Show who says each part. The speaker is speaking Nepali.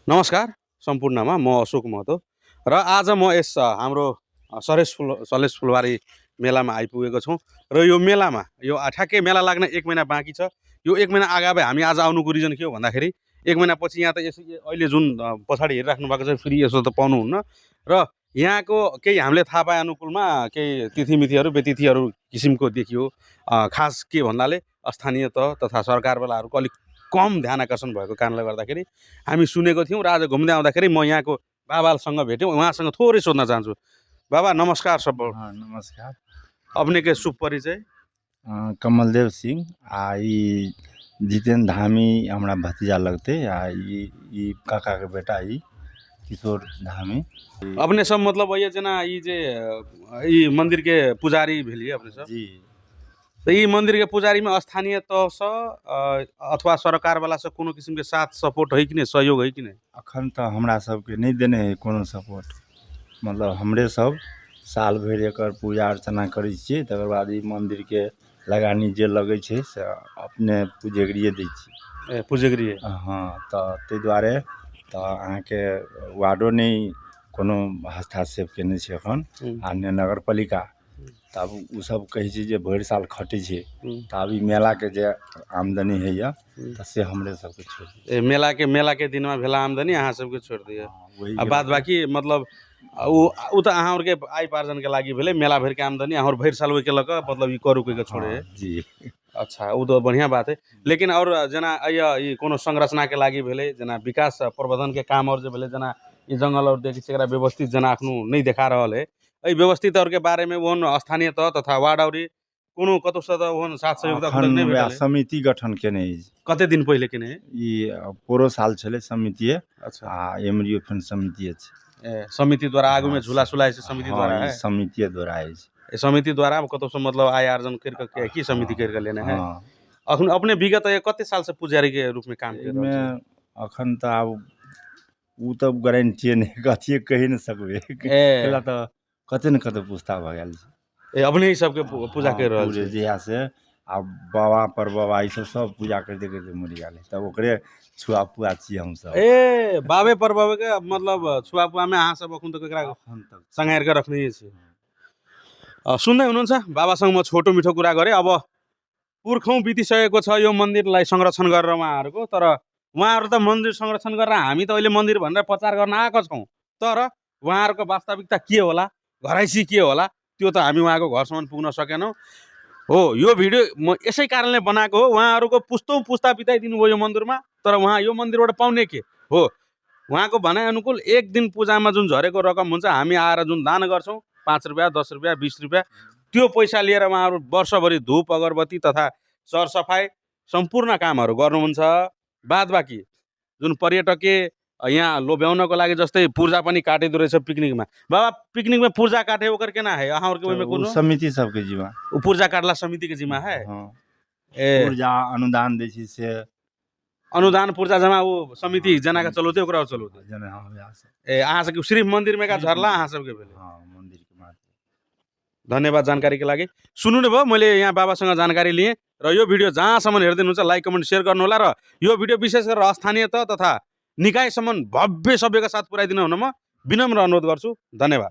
Speaker 1: नमस्कार सम्पूर्णमा म अशोक महतो र आज म यस हाम्रो सलेस फुलबारी मेलामा आइपुगेको छौँ र यो मेलामा यो ठ्याक्कै मेला लाग्न 1 महिना बाँकी छ। यो 1 महिना अगावै हामी आज आउनुको रिजन के हो भन्दाखेरि 1 महिनापछि यहाँ त यसो अहिले जुन पछाडि हेरिराख्नु भएको छ फेरि यसो त पाउनुहुन्न र यहाँको केही हामीले थाहा पाए अनुकूलमा केही तिथिमिथिहरू बेतिथिहरू किसिमको देखियो। खास के भन्नाले स्थानीय तह तथा सरकारवालाहरूको अलिक कम ध्यान आकर्षण भएको कारणले गर्दाखेरि हामी सुनेको थियौँ र आज घुम्दै आउँदाखेरि म यहाँको बाबासँग भेट्यौँ। उहाँसँग थोरै सोध्न चाहन्छु। बाबा नमस्कार सब।
Speaker 2: हाँ नमस्कार।
Speaker 1: अपने के शुभ परिचय?
Speaker 2: कमलदेव सिंह ई जितेंद्र धामी हमारा भतीजा लगते ई काका के बेटा ई किशोर धामी।
Speaker 1: अपने सब मतलब ये जना ई जे ई मंदिर के पुजारी भेलिए अपने सब
Speaker 2: जी।
Speaker 1: तो ई मंदिर के पुजारी में स्थानीय तह से अथवा सरकार वाला से कोनो किस्म के साथ सपोर्ट है कि नहीं, सहयोग है कि नहीं?
Speaker 2: अखन तो हमरा सबके नहीं देने है कोनो सपोर्ट। मतलब हमरे सब साल भर एक पूजा अर्चना करै छियै, तकर बाद ई मंदिर के लगानी जे लगे छै से अपने पूजगरिए दै छी।
Speaker 1: पूजगरिए?
Speaker 2: हाँ, तो ताहि दुआरे तो अहाँ के वार्डो नहीं कोनो हस्तक्षेप केने छै एखन, आ ने नगर पालिका। तब उ सब कहे छै जे भरि साल खटे छै, तब ई मेला के जे आमदनी है या तो से हमरे सबके छोड़ दिए।
Speaker 1: मेला के दिन में भेला आमदनी अहाँ सबके छोड़ दिए। अब बाद बाकी मतलब उ त अहाँ के आय पार्जन के लागि भेले, मेला भर के आमदनी अहाँ भरि साल के लग मतलब ई करू के छोड़े।
Speaker 2: जी।
Speaker 1: अच्छा, वो तो बढ़िया बात है। लेकिन और जना ये कोनो संरचना के लागि भेले, जना विकास प्रबंधन के काम और जे भेले, जना ये जंगल और देखि एकरा व्यवस्थित जना आफ्नो नहीं देखा रहल है। ए व्यवस्थित और के बारे में वो स्थानीय तह तथा वार्ड और कोनो कतो से वो साथ सहयोग तक नहीं भेटल।
Speaker 2: समिति गठन केने है।
Speaker 1: कते दिन पहले केने है?
Speaker 2: ई पूरा साल छले समिति।
Speaker 1: अच्छा।
Speaker 2: आ एमरियो फन समिति है।
Speaker 1: समिति द्वारा आगु में झूला सुलाए से समिति द्वारा है।
Speaker 2: समिति द्वारा है।
Speaker 1: समिति द्वारा कतो से मतलब आय आर्जन करके की समिति करके लेने है। अखन अपने विगत कते साल से पुजारी के रूप में काम कर रहे हैं?
Speaker 2: अखन त अब उ त गारंटी नहीं कथि कहि न सकबे। पहला त कते न कते पुस्ता भ गेल छै।
Speaker 1: अपने ही सबके पूजा कर रहल छै।
Speaker 2: जहिया से अब बाबा पर बाबा ई सब पूजा करते करते मर गेल, तब ओकरे छुआ पुआ छी हम सब।
Speaker 1: बाबे पर बाबे के मतलब छुआ पुआ में अहाँ सब अखन तक एकरा संगाएर के रखने छी। सुन्दै हुनुहुन्छ बाबासँग म छोटो मिठो कुरा गरे। अब पुर्खौं बितिसकेको छ यो मन्दिरलाई संरक्षण गरेर उहाँहरुको, तर उहाँहरु त मन्दिर संरक्षण गरेर हामी त अहिले मन्दिर भनेर प्रचार गर्न आएको छौं। तर उहाँहरुको वास्तविकता के होला, घराइसी के होला, त्यो त हामी उहाँको घरसम्म पुग्न सकेनौं। हो, यो भिडियो म यसै कारणले बनाएको हो। उहाँहरुको पुस्तौं पुस्ता बिताइदिनु भयो यो मन्दिरमा, तर उहाँ यो मन्दिरबाट पाउने के हो? उहाँको भनाइ अनुकूल एक दिन पूजामा जुन झरेको रकम हुन्छ, हामी आएर जुन दान गर्छौं 5 रुपैयाँ 10 रुपैयाँ 20 रुपैयाँ, त्यो पैसा लिएर उहाँहरु वर्षभरि धूप अगरबत्ती तथा सरसफाई सम्पूर्ण कामहरु गर्नुहुन्छ। बाद बाकी जुन पर्यटकीय यहाँ लोभ्याउनको लागि जस्तै पूर्जा पनि काटिदो रहेछ पिकनिकमा। बाबा पिकनिक में पूर्जा काटे ओकर केना है? अहाँ के में कोनो
Speaker 2: समिति सबके जिम्मा
Speaker 1: पूर्जा काटला समिति के जिम्मा है।
Speaker 2: पूर्जा अनुदान दै छी से
Speaker 1: अनुदान पूर्जा जमा वो समिति जना का चलौते ओकरा चलौते
Speaker 2: जने। हां यहाँ
Speaker 1: से अहाँ सबके सिर्फ मंदिर में का झरला अहाँ सबके भेले।
Speaker 2: हां मंदिर के मात्र।
Speaker 1: धन्यवाद जानकारी के लागि। सुन्नु भयो, मैले यहाँ बाबासँग जानकारी लिए र यो भिडियो जहाँसम्म हेर्दै हुनुहुन्छ लाइक कमेन्ट शेयर गर्नु होला र यो भिडियो विशेष गरेर स्थानीय तह तथा निकायसम्म भव्य सभ्यका साथ पुर्याइदिनु हुन म विनम्र अनुरोध गर्छु। धन्यवाद।